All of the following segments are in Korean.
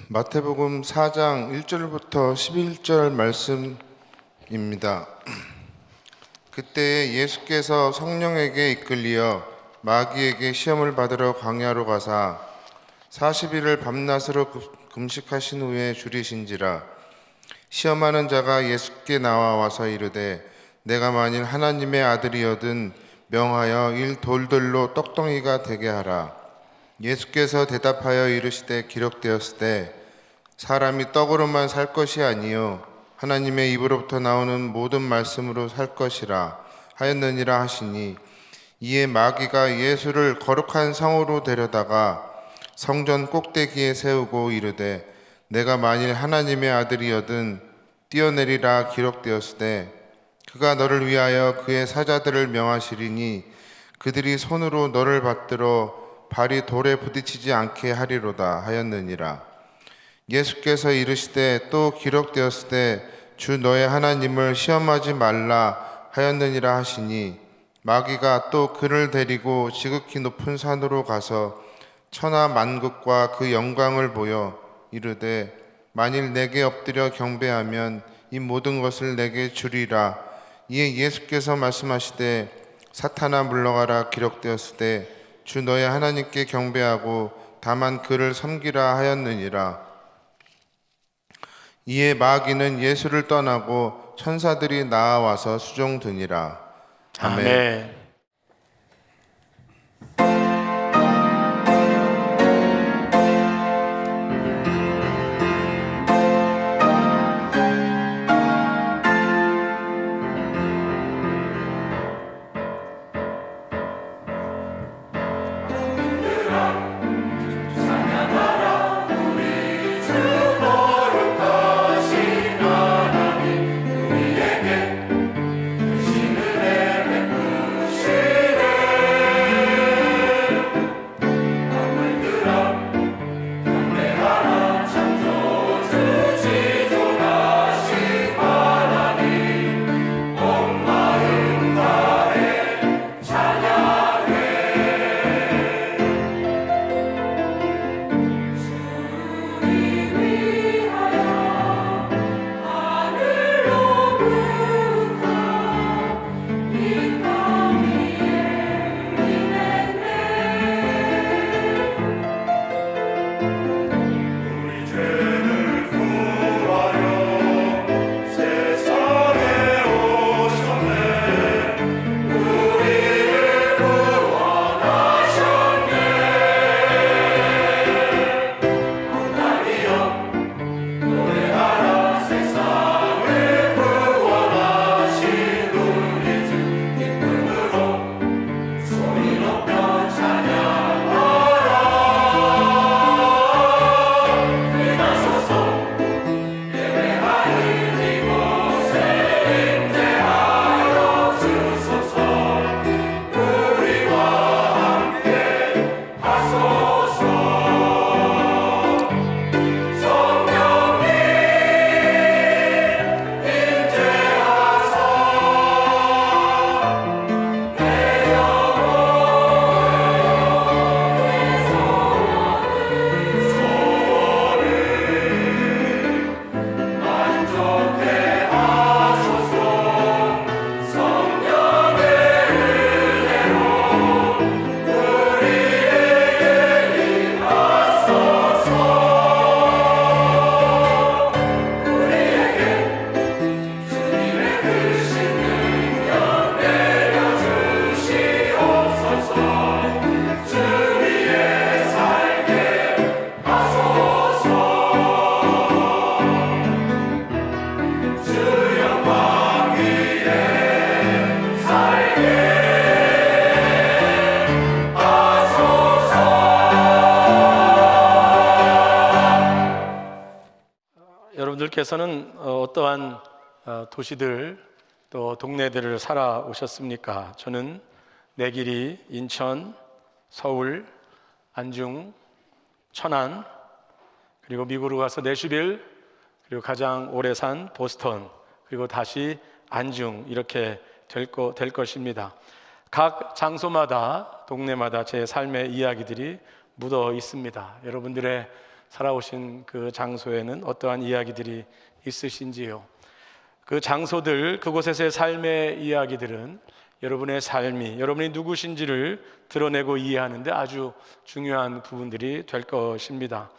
마태복음 4장 1절부터 11절 말씀입니다. 그때 예수께서 성령에게 이끌리어 마귀에게 시험을 받으러 광야로 가사 40일을 밤낮으로 금식하신 후에 줄이신지라. 시험하는 자가 예수께 나와 와서 이르되 내가 만일 하나님의 아들이거든 명하여 이 돌들로 떡덩이가 되게 하라. 예수께서 대답하여 이르시되 기록되었으되 사람이 떡으로만 살 것이 아니요 하나님의 입으로부터 나오는 모든 말씀으로 살 것이라 하였느니라 하시니, 이에 마귀가 예수를 거룩한 성으로 데려다가 성전 꼭대기에 세우고 이르되 내가 만일 하나님의 아들이거든 뛰어내리라. 기록되었으되 그가 너를 위하여 그의 사자들을 명하시리니 그들이 손으로 너를 받들어 발이 돌에 부딪히지 않게 하리로다 하였느니라. 예수께서 이르시되 또 기록되었으되 주 너의 하나님을 시험하지 말라 하였느니라 하시니, 마귀가 또 그를 데리고 지극히 높은 산으로 가서 천하 만국과 그 영광을 보여 이르되 만일 내게 엎드려 경배하면 이 모든 것을 내게 주리라. 이에 예수께서 말씀하시되 사탄아 물러가라. 기록되었으되 주 너의 하나님께 경배하고 다만 그를 섬기라 하였느니라. 이에 마귀는 예수를 떠나고 천사들이 나아와서 수종드니라. 아멘. 여러분들께서는 어떠한 도시들 또 동네들을 살아오셨습니까? 저는 내길이, 인천, 서울, 안중, 천안, 그리고 미국으로 가서 내슈빌, 그리고 가장 오래 산 보스턴, 그리고 다시 안중, 이렇게 될 것입니다. 각 장소마다, 동네마다 제 삶의 이야기들이 묻어 있습니다. 여러분들의 살아오신 그 장소에는 어떠한 이야기들이 있으신지요? 그 장소들, 그곳에서의 삶의 이야기들은 여러분의 삶이, 여러분이 누구신지를 드러내고 이해하는데 아주 중요한 부분들이 될 것입니다.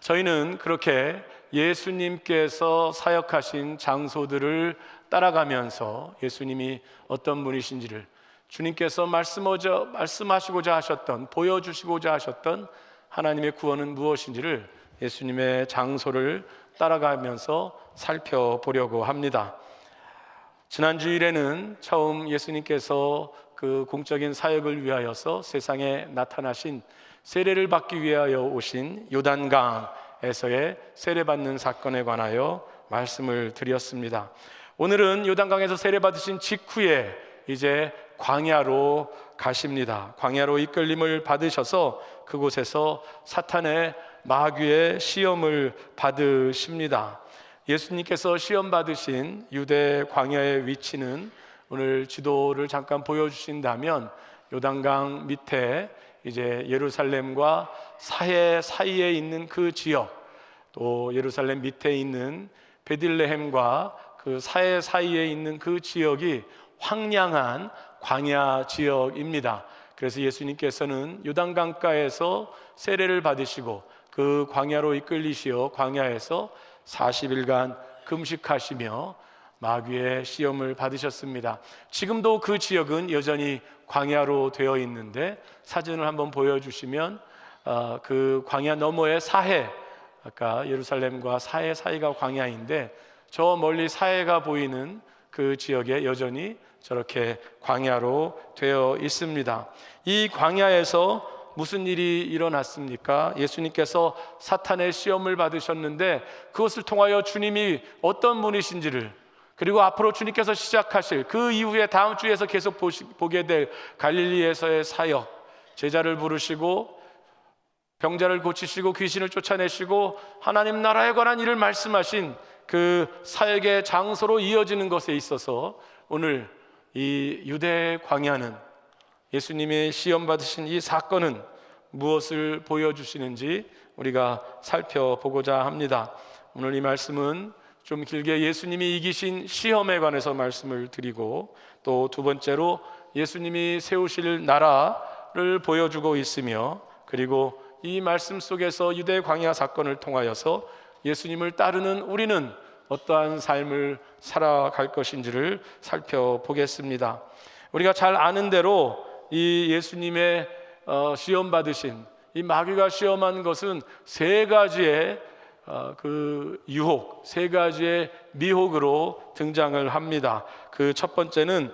저희는 그렇게 예수님께서 사역하신 장소들을 따라가면서 예수님이 어떤 분이신지를, 주님께서 말씀하시고자 하셨던, 보여주시고자 하셨던 하나님의 구원은 무엇인지를 예수님의 장소를 따라가면서 살펴보려고 합니다. 지난 주일에는 처음 예수님께서 그 공적인 사역을 위하여서 세상에 나타나신, 세례를 받기 위하여 오신 요단강에서의 세례받는 사건에 관하여 말씀을 드렸습니다. 오늘은 요단강에서 세례받으신 직후에 이제 광야로 가십니다. 광야로 이끌림을 받으셔서 그곳에서 사탄의 마귀의 시험을 받으십니다. 예수님께서 시험 받으신 유대 광야의 위치는 오늘 지도를 잠깐 보여주신다면 요단강 밑에 이제 예루살렘과 사해 사이에 있는 그 지역, 또 예루살렘 밑에 있는 베들레헴과 그 사해 사이에 있는 그 지역이 황량한 광야 지역입니다. 그래서 예수님께서는 요단강가에서 세례를 받으시고 그 광야로 이끌리시어 광야에서 40일간 금식하시며 마귀의 시험을 받으셨습니다. 지금도 그 지역은 여전히 광야로 되어 있는데 사진을 한번 보여주시면 그 광야 너머의 사해, 아까 예루살렘과 사해 사이가 광야인데 저 멀리 사해가 보이는 그 지역에 여전히 저렇게 광야로 되어 있습니다. 이 광야에서 무슨 일이 일어났습니까? 예수님께서 사탄의 시험을 받으셨는데 그것을 통하여 주님이 어떤 분이신지를, 그리고 앞으로 주님께서 시작하실 그 이후에 다음 주에서 계속 보게 될 갈릴리에서의 사역, 제자를 부르시고 병자를 고치시고 귀신을 쫓아내시고 하나님 나라에 관한 일을 말씀하신 그 사역의 장소로 이어지는 것에 있어서 오늘 이 유대 광야는, 예수님의 시험 받으신 이 사건은 무엇을 보여주시는지 우리가 살펴보고자 합니다. 오늘 이 말씀은 좀 길게 예수님이 이기신 시험에 관해서 말씀을 드리고, 또 두 번째로 예수님이 세우실 나라를 보여주고 있으며, 그리고 이 말씀 속에서 유대 광야 사건을 통하여서 예수님을 따르는 우리는 어떠한 삶을 살아갈 것인지를 살펴보겠습니다. 우리가 잘 아는 대로 이 예수님의 시험 받으신, 이 마귀가 시험한 것은 세 가지의 그 유혹, 세 가지의 미혹으로 등장을 합니다. 그 첫 번째는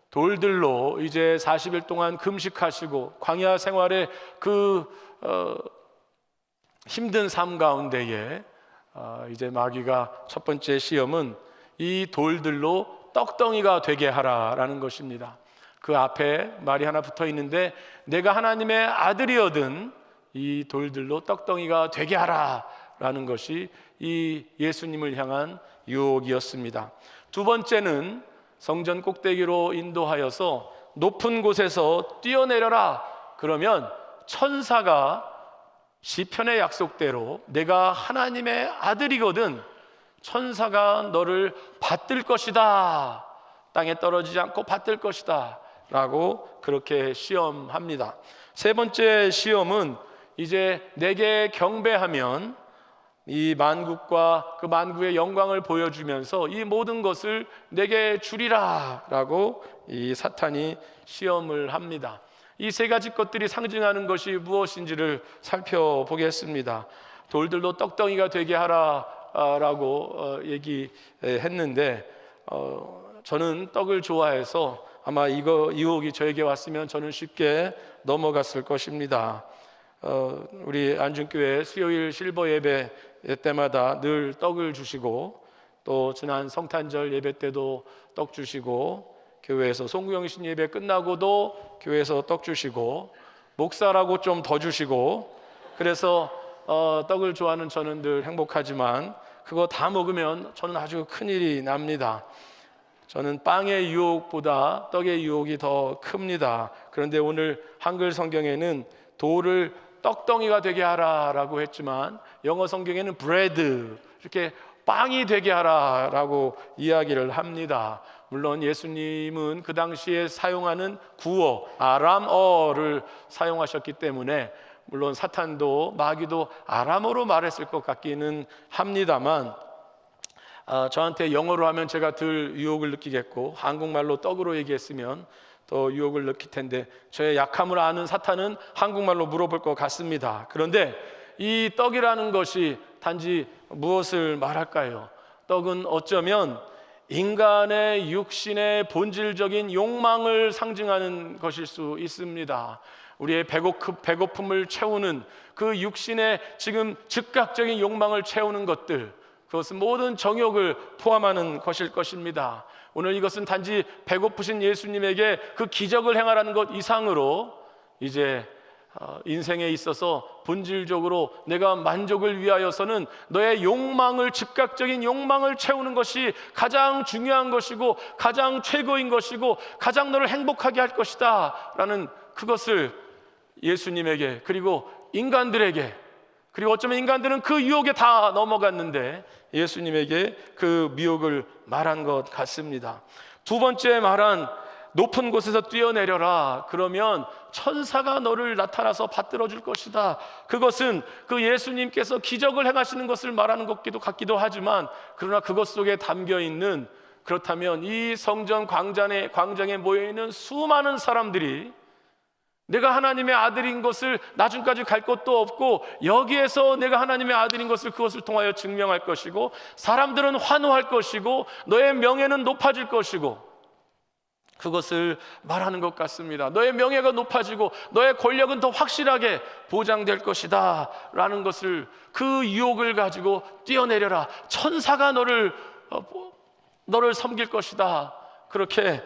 돌들로 이제 40일 동안 금식하시고 광야 생활의 그 힘든 삶 가운데에 이제 마귀가 첫 번째 시험은 이 돌들로 떡덩이가 되게 하라라는 것입니다. 그 앞에 말이 하나 붙어 있는데 내가 하나님의 아들이거든 이 돌들로 떡덩이가 되게 하라라는 것이 이 예수님을 향한 유혹이었습니다. 두 번째는 성전 꼭대기로 인도하여서 높은 곳에서 뛰어내려라, 그러면 천사가 시편의 약속대로 내가 하나님의 아들이거든 천사가 너를 받들 것이다, 땅에 떨어지지 않고 받들 것이다 라고 그렇게 시험합니다. 세 번째 시험은 이제 내게 경배하면 이 만국과 그 만국의 영광을 보여주면서 이 모든 것을 내게 주리라 라고 이 사탄이 시험을 합니다. 이 세 가지 것들이 상징하는 것이 무엇인지를 살펴보겠습니다. 돌들로 떡덩이가 되게 하라라고 얘기했는데 저는 떡을 좋아해서 아마 이거 유혹이 저에게 왔으면 저는 쉽게 넘어갔을 것입니다. 우리 안중교회 수요일 실버 예배 때마다 늘 떡을 주시고, 또 지난 성탄절 예배 때도 떡 주시고, 교회에서 송구영신 예배 끝나고도 교회에서 떡 주시고, 목사라고 좀 더 주시고, 그래서 떡을 좋아하는 저는 늘 행복하지만 그거 다 먹으면 저는 아주 큰일이 납니다. 저는 빵의 유혹보다 떡의 유혹이 더 큽니다. 그런데 오늘 한글 성경에는 돌을 떡덩이가 되게 하라라고 했지만 영어 성경에는 bread, 이렇게 빵이 되게 하라라고 이야기를 합니다. 물론 예수님은 그 당시에 사용하는 구어 아람어를 사용하셨기 때문에 물론 사탄도 마귀도 아람어로 말했을 것 같기는 합니다만 저한테 영어로 하면 제가 덜 유혹을 느끼겠고 한국말로 떡으로 얘기했으면 더 유혹을 느낄 텐데 저의 약함을 아는 사탄은 한국말로 물어볼 것 같습니다. 그런데 이 떡이라는 것이 단지 무엇을 말할까요? 떡은 어쩌면 인간의 육신의 본질적인 욕망을 상징하는 것일 수 있습니다. 우리의 배고픔을 채우는 그 육신의 지금 즉각적인 욕망을 채우는 것들, 그것은 모든 정욕을 포함하는 것일 것입니다. 오늘 이것은 단지 배고프신 예수님에게 그 기적을 행하라는 것 이상으로 이제 인생에 있어서 본질적으로 내가 만족을 위하여서는 너의 욕망을, 즉각적인 욕망을 채우는 것이 가장 중요한 것이고 가장 최고인 것이고 가장 너를 행복하게 할 것이다 라는 그것을 예수님에게, 그리고 인간들에게, 그리고 어쩌면 인간들은 그 유혹에 다 넘어갔는데 예수님에게 그 미혹을 말한 것 같습니다. 두 번째 말한 높은 곳에서 뛰어내려라, 그러면 천사가 너를 나타나서 받들어 줄 것이다. 그것은 그 예수님께서 기적을 행하시는 것을 말하는 것 같기도 하지만, 그러나 그것 속에 담겨 있는, 그렇다면 이 성전 광장에 모여 있는 수많은 사람들이 내가 하나님의 아들인 것을 나중까지 갈 것도 없고 여기에서 내가 하나님의 아들인 것을 그것을 통하여 증명할 것이고, 사람들은 환호할 것이고 너의 명예는 높아질 것이고, 그것을 말하는 것 같습니다. 너의 명예가 높아지고 너의 권력은 더 확실하게 보장될 것이다 라는 것을, 그 유혹을 가지고 뛰어내려라, 천사가 너를 섬길 것이다, 그렇게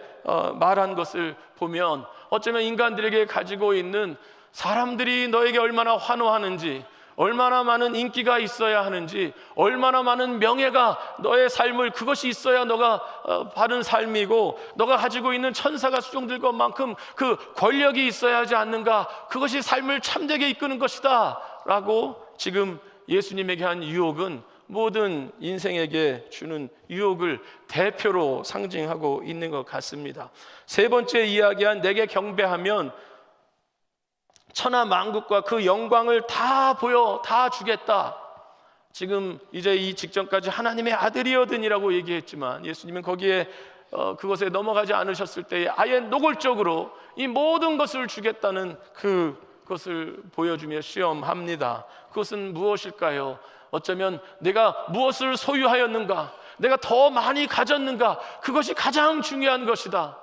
말한 것을 보면 어쩌면 인간들에게 가지고 있는, 사람들이 너에게 얼마나 환호하는지, 얼마나 많은 인기가 있어야 하는지, 얼마나 많은 명예가 너의 삶을, 그것이 있어야 너가 바른 삶이고 너가 가지고 있는 천사가 수종될 것만큼 그 권력이 있어야 하지 않는가, 그것이 삶을 참되게 이끄는 것이다 라고 지금 예수님에게 한 유혹은 모든 인생에게 주는 유혹을 대표로 상징하고 있는 것 같습니다. 세 번째 이야기한 내게 경배하면 천하 만국과 그 영광을 다 주겠다. 지금 이제 이 직전까지 하나님의 아들이여든이라고 얘기했지만 예수님은 거기에 그것에 넘어가지 않으셨을 때에 아예 노골적으로 이 모든 것을 주겠다는 그것을 보여주며 시험합니다. 그것은 무엇일까요? 어쩌면 내가 무엇을 소유하였는가, 내가 더 많이 가졌는가, 그것이 가장 중요한 것이다.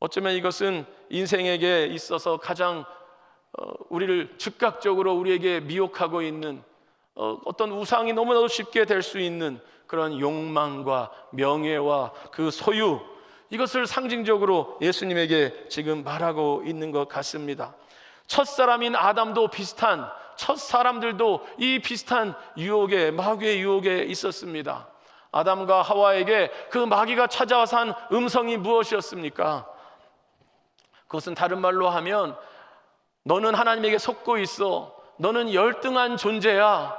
어쩌면 이것은 인생에게 있어서 가장 우리를 즉각적으로 우리에게 미혹하고 있는 어떤 우상이 너무나도 쉽게 될 수 있는 그런 욕망과 명예와 그 소유, 이것을 상징적으로 예수님에게 지금 말하고 있는 것 같습니다. 첫사람인 아담도 비슷한, 첫 사람들도 이 비슷한 유혹에, 마귀의 유혹에 있었습니다. 아담과 하와에게 그 마귀가 찾아와서 한 음성이 무엇이었습니까? 그것은 다른 말로 하면 너는 하나님에게 속고 있어. 너는 열등한 존재야.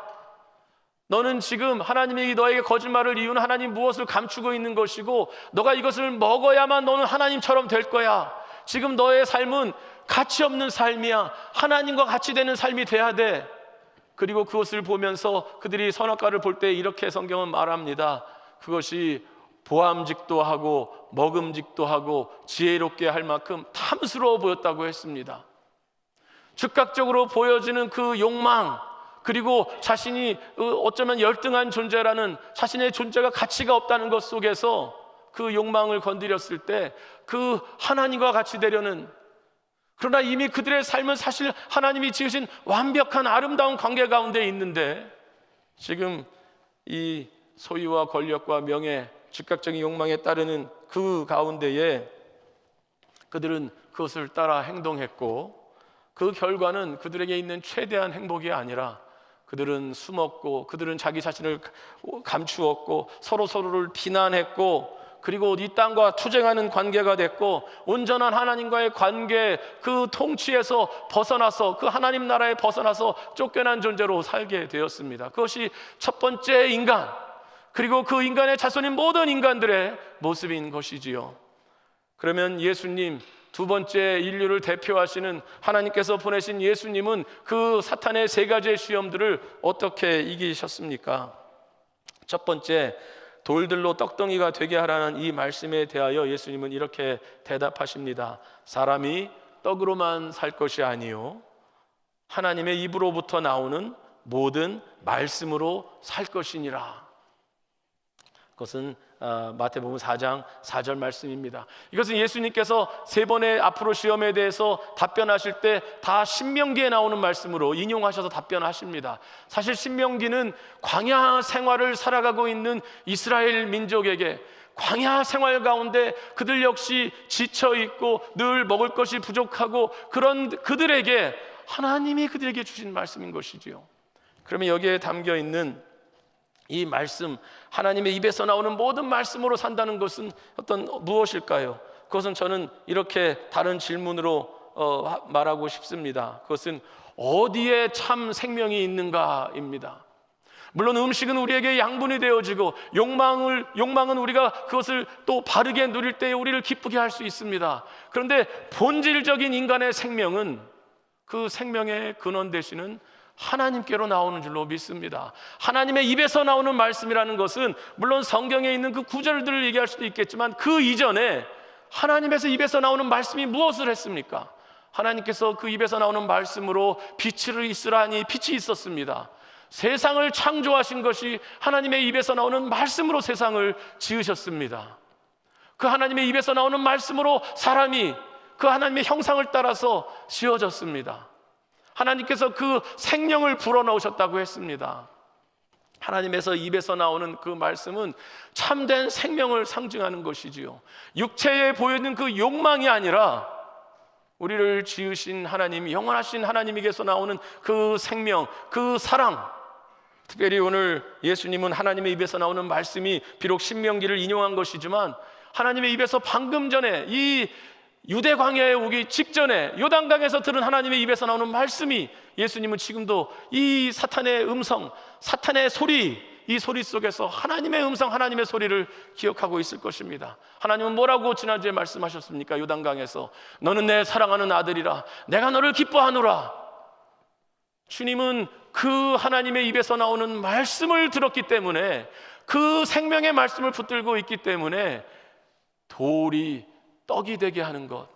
너는 지금 하나님이 너에게 거짓말을 이유는 하나님 무엇을 감추고 있는 것이고, 너가 이것을 먹어야만 너는 하나님처럼 될 거야. 지금 너의 삶은 가치 없는 삶이야. 하나님과 같이 되는 삶이 돼야 돼. 그리고 그것을 보면서 그들이 선악과를 볼 때 이렇게 성경은 말합니다. 그것이 보암직도 하고 먹음직도 하고 지혜롭게 할 만큼 탐스러워 보였다고 했습니다. 즉각적으로 보여지는 그 욕망, 그리고 자신이 어쩌면 열등한 존재라는, 자신의 존재가 가치가 없다는 것 속에서 그 욕망을 건드렸을 때 그 하나님과 같이 되려는, 그러나 이미 그들의 삶은 사실 하나님이 지으신 완벽한 아름다운 관계 가운데 있는데, 지금 이 소유와 권력과 명예, 즉각적인 욕망에 따르는 그 가운데에 그들은 그것을 따라 행동했고, 그 결과는 그들에게 있는 최대한 행복이 아니라 그들은 숨었고, 그들은 자기 자신을 감추었고, 서로를 비난했고, 그리고 이 땅과 투쟁하는 관계가 됐고, 온전한 하나님과의 관계, 그 통치에서 벗어나서, 그 하나님 나라에 벗어나서 쫓겨난 존재로 살게 되었습니다. 그것이 첫 번째 인간, 그리고 그 인간의 자손인 모든 인간들의 모습인 것이지요. 그러면 예수님, 두 번째 인류를 대표하시는 하나님께서 보내신 예수님은 그 사탄의 세 가지의 시험들을 어떻게 이기셨습니까? 첫 번째, 돌들로 떡덩이가 되게 하라는 이 말씀에 대하여 예수님은 이렇게 대답하십니다. 사람이 떡으로만 살 것이 아니요 하나님의 입으로부터 나오는 모든 말씀으로 살 것이니라. 그것은 마태복음 4장 4절 말씀입니다. 이것은 예수님께서 세 번의 앞으로 시험에 대해서 답변하실 때 다 신명기에 나오는 말씀으로 인용하셔서 답변하십니다. 사실 신명기는 광야 생활을 살아가고 있는 이스라엘 민족에게, 광야 생활 가운데 그들 역시 지쳐 있고 늘 먹을 것이 부족하고 그런 그들에게 하나님이 그들에게 주신 말씀인 것이지요. 그러면 여기에 담겨 있는 이 말씀, 하나님의 입에서 나오는 모든 말씀으로 산다는 것은 무엇일까요? 그것은 저는 이렇게 다른 질문으로 말하고 싶습니다. 그것은 어디에 참 생명이 있는가입니다. 물론 음식은 우리에게 양분이 되어지고 욕망은 우리가 그것을 또 바르게 누릴 때에 우리를 기쁘게 할 수 있습니다. 그런데 본질적인 인간의 생명은, 그 생명의 근원 되시는 하나님께로 나오는 줄로 믿습니다. 하나님의 입에서 나오는 말씀이라는 것은 물론 성경에 있는 그 구절들을 얘기할 수도 있겠지만, 그 이전에 하나님에서 입에서 나오는 말씀이 무엇을 했습니까? 하나님께서 그 입에서 나오는 말씀으로 빛을 있으라니 빛이 있었습니다. 세상을 창조하신 것이 하나님의 입에서 나오는 말씀으로 세상을 지으셨습니다. 그 하나님의 입에서 나오는 말씀으로 사람이 그 하나님의 형상을 따라서 지어졌습니다. 하나님께서 그 생명을 불어넣으셨다고 했습니다. 하나님에서 입에서 나오는 그 말씀은 참된 생명을 상징하는 것이지요. 육체에 보이는 그 욕망이 아니라 우리를 지으신 하나님, 영원하신 하나님에게서 나오는 그 생명, 그 사랑. 특별히 오늘 예수님은 하나님의 입에서 나오는 말씀이 비록 신명기를 인용한 것이지만, 하나님의 입에서 방금 전에 이 유대 광야에 오기 직전에 요단강에서 들은 하나님의 입에서 나오는 말씀이, 예수님은 지금도 이 사탄의 음성, 사탄의 소리, 이 소리 속에서 하나님의 음성, 하나님의 소리를 기억하고 있을 것입니다. 하나님은 뭐라고 지난주에 말씀하셨습니까? 요단강에서 너는 내 사랑하는 아들이라, 내가 너를 기뻐하노라. 주님은 그 하나님의 입에서 나오는 말씀을 들었기 때문에, 그 생명의 말씀을 붙들고 있기 때문에 돌이 떡이 되게 하는 것,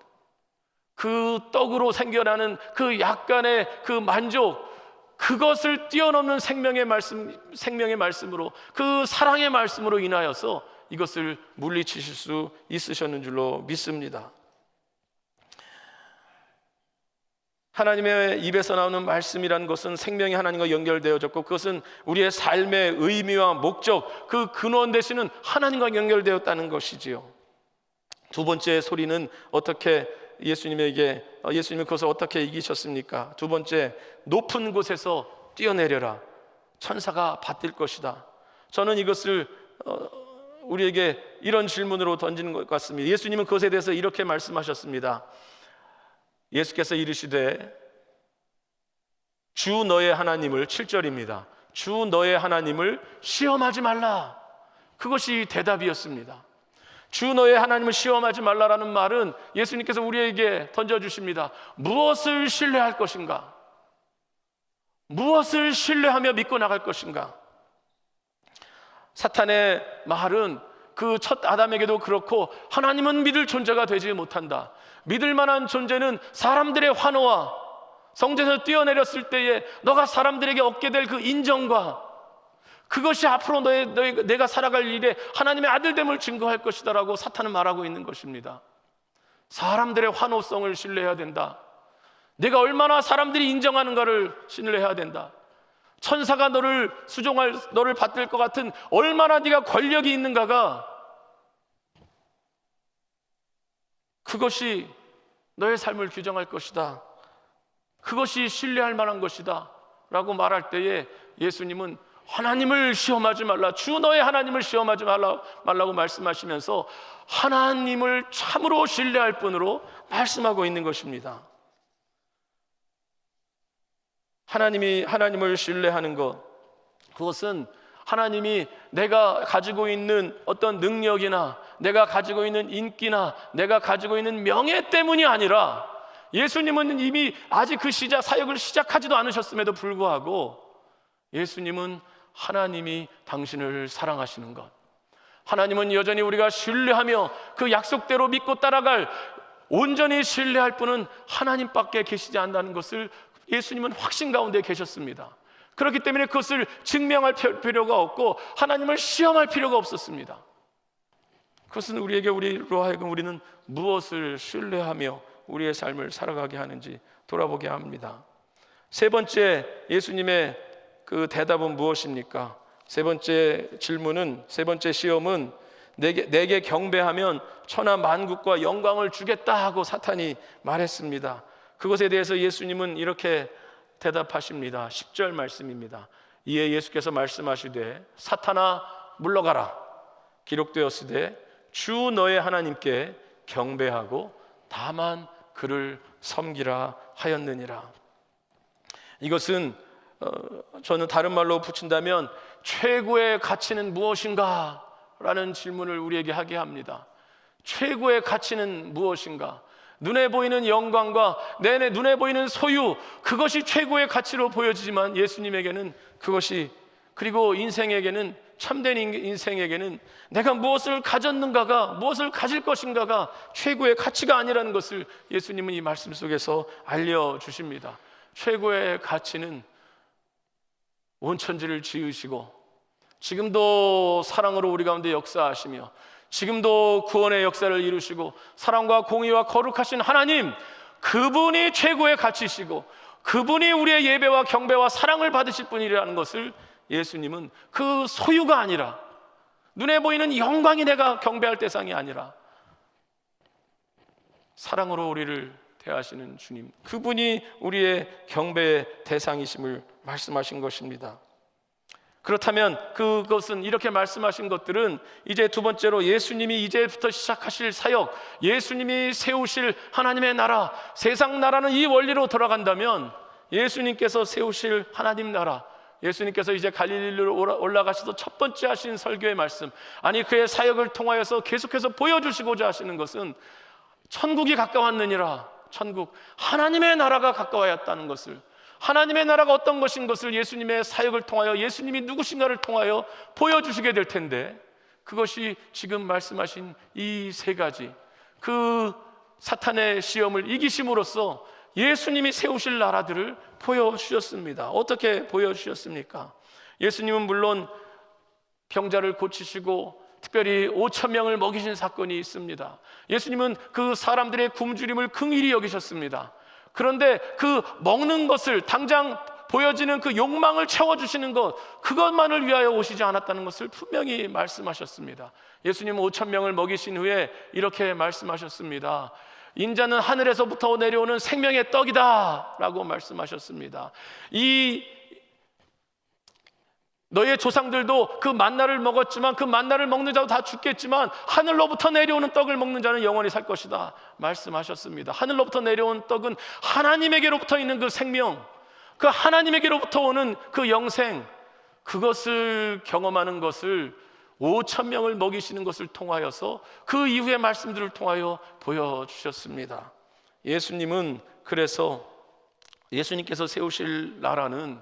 그 떡으로 생겨나는 그 약간의 그 만족, 그것을 뛰어넘는 생명의 말씀으로, 그 사랑의 말씀으로 인하여서 이것을 물리치실 수 있으셨는 줄로 믿습니다. 하나님의 입에서 나오는 말씀이라는 것은 생명이 하나님과 연결되어졌고, 그것은 우리의 삶의 의미와 목적, 그 근원 되시는 하나님과 연결되었다는 것이지요. 두 번째 소리는 어떻게 예수님은 그것을 어떻게 이기셨습니까? 두 번째, 높은 곳에서 뛰어내려라, 천사가 받들 것이다. 저는 이것을 우리에게 이런 질문으로 던지는 것 같습니다. 예수님은 그것에 대해서 이렇게 말씀하셨습니다. 예수께서 이르시되 주 너의 하나님을, 7절입니다. 주 너의 하나님을 시험하지 말라. 그것이 대답이었습니다. 주 너의 하나님을 시험하지 말라라는 말은 예수님께서 우리에게 던져주십니다. 무엇을 신뢰할 것인가? 무엇을 신뢰하며 믿고 나갈 것인가? 사탄의 말은 그 첫 아담에게도 그렇고, 하나님은 믿을 존재가 되지 못한다. 믿을 만한 존재는 사람들의 환호와 성전에서 뛰어내렸을 때에 너가 사람들에게 얻게 될 그 인정과, 그것이 앞으로 내가 살아갈 일에 하나님의 아들됨을 증거할 것이다 라고 사탄은 말하고 있는 것입니다. 사람들의 환호성을 신뢰해야 된다. 내가 얼마나 사람들이 인정하는가를 신뢰해야 된다. 천사가 너를 너를 받들 것 같은 얼마나 네가 권력이 있는가가, 그것이 너의 삶을 규정할 것이다. 그것이 신뢰할 만한 것이다 라고 말할 때에 예수님은 하나님을 시험하지 말라, 주 너의 하나님을 시험하지 말라고 말씀하시면서 하나님을 참으로 신뢰할 뿐으로 말씀하고 있는 것입니다. 하나님을 신뢰하는 것, 그것은 하나님이 내가 가지고 있는 어떤 능력이나 내가 가지고 있는 인기나 내가 가지고 있는 명예 때문이 아니라, 예수님은 이미 아직 그 사역을 시작하지도 않으셨음에도 불구하고 예수님은 하나님이 당신을 사랑하시는 것, 하나님은 여전히 우리가 신뢰하며 그 약속대로 믿고 따라갈, 온전히 신뢰할 분은 하나님밖에 계시지 않는다는 것을 예수님은 확신 가운데 계셨습니다. 그렇기 때문에 그것을 증명할 필요가 없고 하나님을 시험할 필요가 없었습니다. 그것은 우리로 하여금 우리는 무엇을 신뢰하며 우리의 삶을 살아가게 하는지 돌아보게 합니다. 세 번째, 예수님의 그 대답은 무엇입니까? 세 번째 시험은 내게 경배하면 천하 만국과 영광을 주겠다 하고 사탄이 말했습니다. 그것에 대해서 예수님은 이렇게 대답하십니다. 10절 말씀입니다. 이에 예수께서 말씀하시되 사탄아 물러가라, 기록되었으되 주 너의 하나님께 경배하고 다만 그를 섬기라 하였느니라. 이것은 저는 다른 말로 붙인다면 최고의 가치는 무엇인가? 라는 질문을 우리에게 하게 합니다. 최고의 가치는 무엇인가? 눈에 보이는 영광과 내 눈에 보이는 소유, 그것이 최고의 가치로 보여지지만 예수님에게는 그것이, 그리고 인생에게는, 참된 인생에게는 내가 무엇을 가졌는가가, 무엇을 가질 것인가가 최고의 가치가 아니라는 것을 예수님은 이 말씀 속에서 알려주십니다. 최고의 가치는 온천지를 지으시고 지금도 사랑으로 우리 가운데 역사하시며 지금도 구원의 역사를 이루시고 사랑과 공의와 거룩하신 하나님, 그분이 최고의 가치시고 그분이 우리의 예배와 경배와 사랑을 받으실 분이라는 것을 예수님은, 그 소유가 아니라, 눈에 보이는 영광이 내가 경배할 대상이 아니라 사랑으로 우리를 대하시는 주님, 그분이 우리의 경배의 대상이심을 말씀하신 것입니다. 그렇다면 그것은, 이렇게 말씀하신 것들은 이제 두 번째로 예수님이 이제부터 시작하실 사역, 예수님이 세우실 하나님의 나라, 세상 나라는 이 원리로 돌아간다면 예수님께서 세우실 하나님 나라, 예수님께서 이제 갈릴리로 올라가셔서 첫 번째 하신 설교의 말씀, 아니 그의 사역을 통하여서 계속해서 보여주시고자 하시는 것은 천국이 가까웠느니라, 천국, 하나님의 나라가 가까워졌다는 것을, 하나님의 나라가 어떤 것인 것을 예수님의 사역을 통하여, 예수님이 누구신가를 통하여 보여주시게 될 텐데, 그것이 지금 말씀하신 이 세 가지, 그 사탄의 시험을 이기심으로써 예수님이 세우실 나라들을 보여주셨습니다. 어떻게 보여주셨습니까? 예수님은 물론 병자를 고치시고 특별히 5,000명을 먹이신 사건이 있습니다. 예수님은 그 사람들의 굶주림을 긍휼히 여기셨습니다. 그런데 그 먹는 것을, 당장 보여지는 그 욕망을 채워주시는 것, 그것만을 위하여 오시지 않았다는 것을 분명히 말씀하셨습니다. 예수님은 5,000명을 먹이신 후에 이렇게 말씀하셨습니다. 인자는 하늘에서부터 내려오는 생명의 떡이다 라고 말씀하셨습니다. 너의 조상들도 그 만나를 먹었지만 그 만나를 먹는 자도 다 죽겠지만 하늘로부터 내려오는 떡을 먹는 자는 영원히 살 것이다 말씀하셨습니다. 하늘로부터 내려온 떡은 하나님에게로부터 있는 그 생명, 그 하나님에게로부터 오는 그 영생, 그것을 경험하는 것을 5,000명을 먹이시는 것을 통하여서 그 이후의 말씀들을 통하여 보여주셨습니다. 예수님은 그래서 예수님께서 세우실 나라는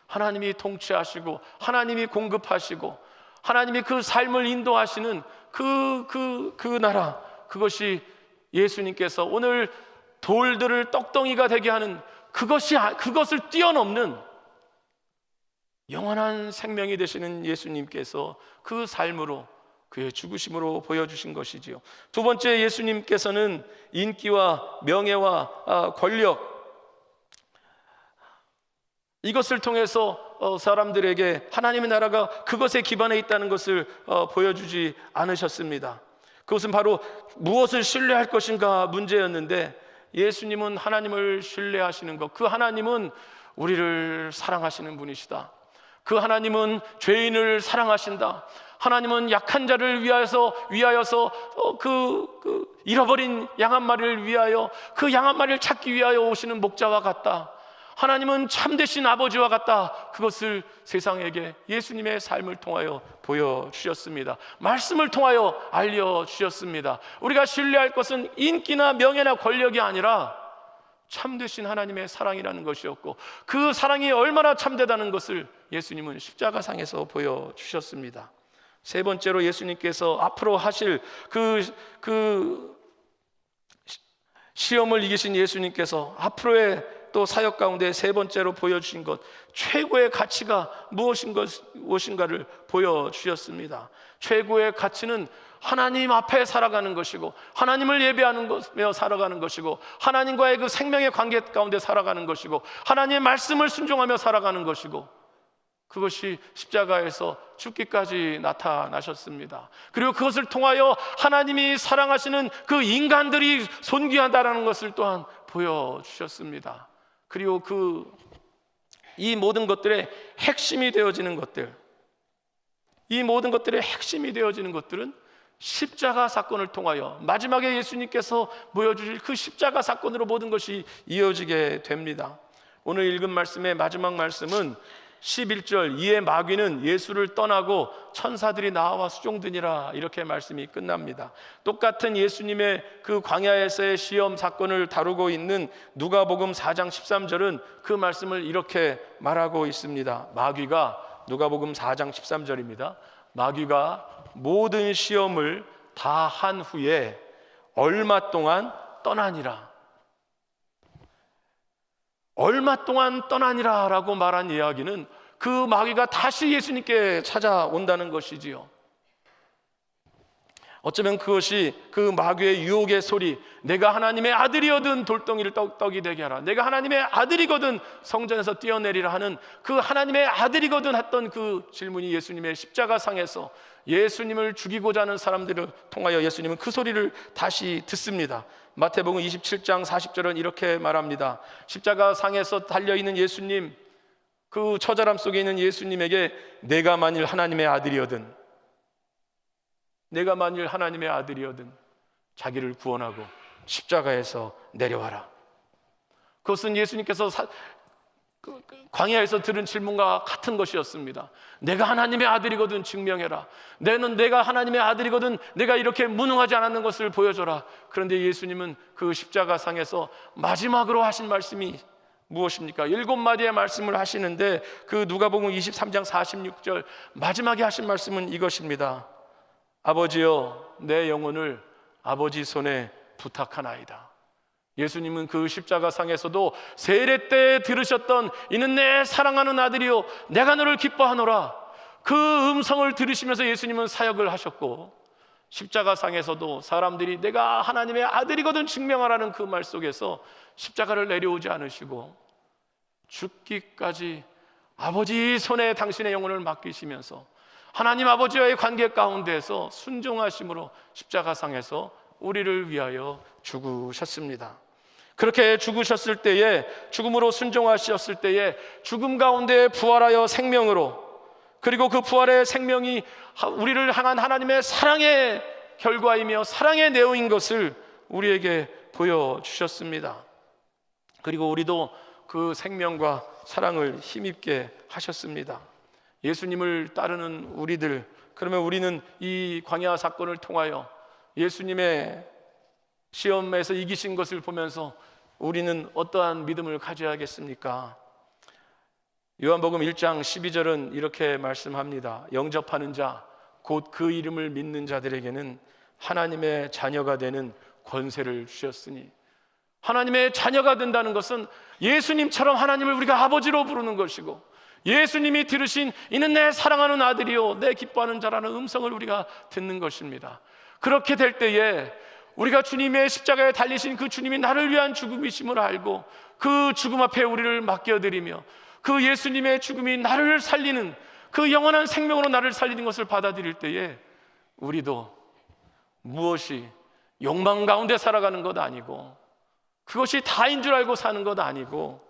하나님이 통치하시고 하나님이 공급하시고 하나님이 그 삶을 인도하시는 그 나라, 그것이 예수님께서 오늘 돌들을 떡덩이가 되게 하는 그것을 뛰어넘는 영원한 생명이 되시는 예수님께서 그 삶으로, 그의 죽으심으로 보여주신 것이지요. 두 번째, 예수님께서는 인기와 명예와 권력, 이것을 통해서 사람들에게 하나님의 나라가 그것에 기반해 있다는 것을 보여주지 않으셨습니다. 그것은 바로 무엇을 신뢰할 것인가 문제였는데, 예수님은 하나님을 신뢰하시는 것, 그 하나님은 우리를 사랑하시는 분이시다. 그 하나님은 죄인을 사랑하신다. 하나님은 약한 자를 위하여서 잃어버린 양 한 마리를 위하여, 그 양 한 마리를 찾기 위하여 오시는 목자와 같다. 하나님은 참되신 아버지와 같다. 그것을 세상에게 예수님의 삶을 통하여 보여주셨습니다. 말씀을 통하여 알려주셨습니다. 우리가 신뢰할 것은 인기나 명예나 권력이 아니라 참되신 하나님의 사랑이라는 것이었고, 그 사랑이 얼마나 참되다는 것을 예수님은 십자가상에서 보여주셨습니다. 세 번째로 예수님께서 앞으로 하실 그 시험을 이기신 예수님께서 앞으로의 또 사역 가운데 세 번째로 보여주신 것, 최고의 가치가 무엇인가를 보여주셨습니다. 최고의 가치는 하나님 앞에 살아가는 것이고, 하나님을 예배하며 살아가는 것이고, 하나님과의 그 생명의 관계 가운데 살아가는 것이고, 하나님의 말씀을 순종하며 살아가는 것이고, 그것이 십자가에서 죽기까지 나타나셨습니다. 그리고 그것을 통하여 하나님이 사랑하시는 그 인간들이 존귀하다라는 것을 또한 보여주셨습니다. 그리고 이 모든 것들의 핵심이 되어지는 것들, 이 모든 것들의 핵심이 되어지는 것들은 십자가 사건을 통하여 마지막에 예수님께서 보여주실 그 십자가 사건으로 모든 것이 이어지게 됩니다. 오늘 읽은 말씀의 마지막 말씀은 11절, 이에 마귀는 예수를 떠나고 천사들이 나와 수종드니라, 이렇게 말씀이 끝납니다. 똑같은 예수님의 그 광야에서의 시험 사건을 다루고 있는 누가복음 4장 13절은 그 말씀을 이렇게 말하고 있습니다. 마귀가, 누가복음 4장 13절입니다. 마귀가 모든 시험을 다 한 후에 얼마 동안 떠나니라. 얼마 동안 떠나니라 라고 말한 이야기는 그 마귀가 다시 예수님께 찾아온다는 것이지요. 어쩌면 그것이 그 마귀의 유혹의 소리, 내가 하나님의 아들이거든 돌덩이를 떡이 되게 하라, 내가 하나님의 아들이거든 성전에서 뛰어내리라 하는 그 하나님의 아들이거든 했던 그 질문이 예수님의 십자가상에서 예수님을 죽이고자 하는 사람들을 통하여 예수님은 그 소리를 다시 듣습니다. 마태복음 27장 40절은 이렇게 말합니다. 십자가상에서 달려있는 예수님, 그 처절함 속에 있는 예수님에게 내가 만일 하나님의 아들이거든, 내가 만일 하나님의 아들이거든 자기를 구원하고 십자가에서 내려와라. 그것은 예수님께서 광야에서 들은 질문과 같은 것이었습니다. 내가 하나님의 아들이거든 증명해라. 내가 하나님의 아들이거든 내가 이렇게 무능하지 않았는 것을 보여줘라. 그런데 예수님은 그 십자가상에서 마지막으로 하신 말씀이 무엇입니까? 7마디의 말씀을 하시는데 그 누가복음 23장 46절 마지막에 하신 말씀은 이것입니다. 아버지여, 내 영혼을 아버지 손에 부탁하나이다. 예수님은 그 십자가상에서도 세례 때 들으셨던 이는 내 사랑하는 아들이요 내가 너를 기뻐하노라, 그 음성을 들으시면서 예수님은 사역을 하셨고, 십자가상에서도 사람들이 내가 하나님의 아들이거든 증명하라는 그 말 속에서 십자가를 내려오지 않으시고 죽기까지 아버지 손에 당신의 영혼을 맡기시면서 하나님 아버지와의 관계 가운데에서 순종하심으로 십자가상에서 우리를 위하여 죽으셨습니다. 그렇게 죽으셨을 때에, 죽음으로 순종하셨을 때에 죽음 가운데 부활하여 생명으로, 그리고 그 부활의 생명이 우리를 향한 하나님의 사랑의 결과이며 사랑의 내용인 것을 우리에게 보여주셨습니다. 그리고 우리도 그 생명과 사랑을 힘입게 하셨습니다. 예수님을 따르는 우리들, 그러면 우리는 이 광야 사건을 통하여 예수님의 시험에서 이기신 것을 보면서 우리는 어떠한 믿음을 가져야겠습니까? 요한복음 1장 12절은 이렇게 말씀합니다. 영접하는 자, 곧 그 이름을 믿는 자들에게는 하나님의 자녀가 되는 권세를 주셨으니, 하나님의 자녀가 된다는 것은 예수님처럼 하나님을 우리가 아버지로 부르는 것이고, 예수님이 들으신 이는 내 사랑하는 아들이요 내 기뻐하는 자라는 음성을 우리가 듣는 것입니다. 그렇게 될 때에 우리가 주님의 십자가에 달리신 그 주님이 나를 위한 죽음이심을 알고 그 죽음 앞에 우리를 맡겨드리며 그 예수님의 죽음이 나를 살리는, 그 영원한 생명으로 나를 살리는 것을 받아들일 때에 우리도 무엇이 욕망 가운데 살아가는 것 아니고, 그것이 다인 줄 알고 사는 것 아니고,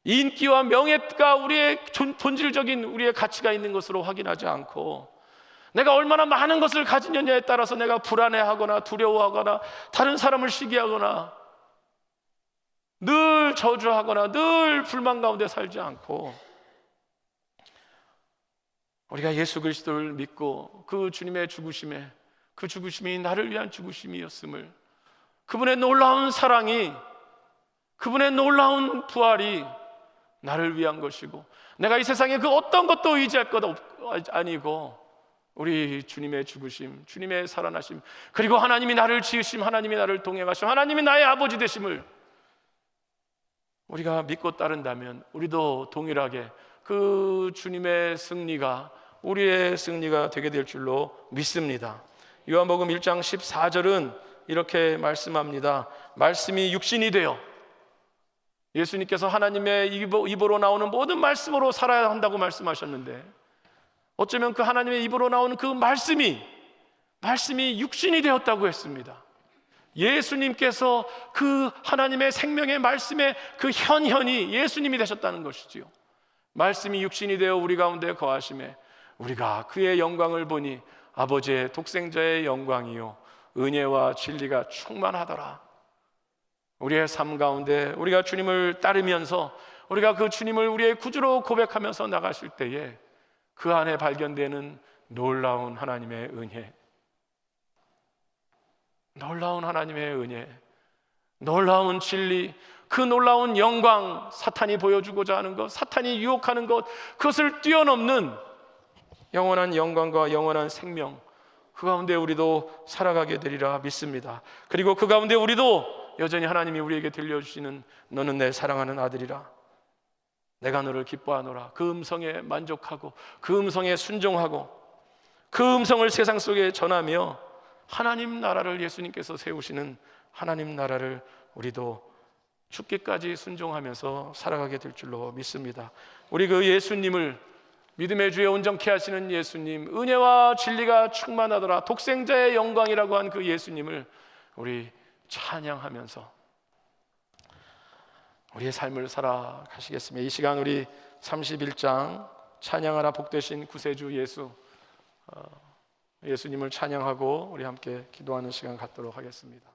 인기와 명예가 우리의 본질적인 우리의 가치가 있는 것으로 확인하지 않고 내가 얼마나 많은 것을 가지느냐에 따라서 내가 불안해하거나 두려워하거나 다른 사람을 시기하거나 늘 저주하거나 늘 불만 가운데 살지 않고 우리가 예수 그리스도를 믿고 그 주님의 죽으심에 그 죽으심이 나를 위한 죽으심이었음을, 그분의 놀라운 사랑이, 그분의 놀라운 부활이 나를 위한 것이고 내가 이 세상에 그 어떤 것도 의지할 것 아니고 우리 주님의 죽으심, 주님의 살아나심, 그리고 하나님이 나를 지으심, 하나님이 나를 동행하심, 하나님이 나의 아버지 되심을 우리가 믿고 따른다면 우리도 동일하게 그 주님의 승리가 우리의 승리가 되게 될 줄로 믿습니다. 요한복음 1장 14절은 이렇게 말씀합니다. 말씀이 육신이 되어, 예수님께서 하나님의 입으로 나오는 모든 말씀으로 살아야 한다고 말씀하셨는데 어쩌면 그 하나님의 입으로 나오는 그 말씀이 육신이 되었다고 했습니다. 예수님께서 그 하나님의 생명의 말씀의 그 현현이 예수님이 되셨다는 것이지요. 말씀이 육신이 되어 우리 가운데 거하심에 우리가 그의 영광을 보니 아버지의 독생자의 영광이요 은혜와 진리가 충만하더라. 우리의 삶 가운데 우리가 주님을 따르면서 우리가 그 주님을 우리의 구주로 고백하면서 나가실 때에 그 안에 발견되는 놀라운 하나님의 은혜, 놀라운 하나님의 은혜, 놀라운 진리, 그 놀라운 영광, 사탄이 보여주고자 하는 것, 사탄이 유혹하는 것, 그것을 뛰어넘는 영원한 영광과 영원한 생명, 그 가운데 우리도 살아가게 되리라 믿습니다. 그리고 그 가운데 우리도 여전히 하나님이 우리에게 들려주시는 너는 내 사랑하는 아들이라, 내가 너를 기뻐하노라, 그 음성에 만족하고 그 음성에 순종하고 그 음성을 세상 속에 전하며 하나님 나라를, 예수님께서 세우시는 하나님 나라를 우리도 죽기까지 순종하면서 살아가게 될 줄로 믿습니다. 우리 그 예수님을, 믿음의 주에 온전케 하시는 예수님, 은혜와 진리가 충만하더라, 독생자의 영광이라고 한 그 예수님을 우리 찬양하면서 우리의 삶을 살아가시겠습니다. 이 시간 우리 31장 찬양하라 복되신 구세주 예수, 예수님을 찬양하고 우리 함께 기도하는 시간 갖도록 하겠습니다.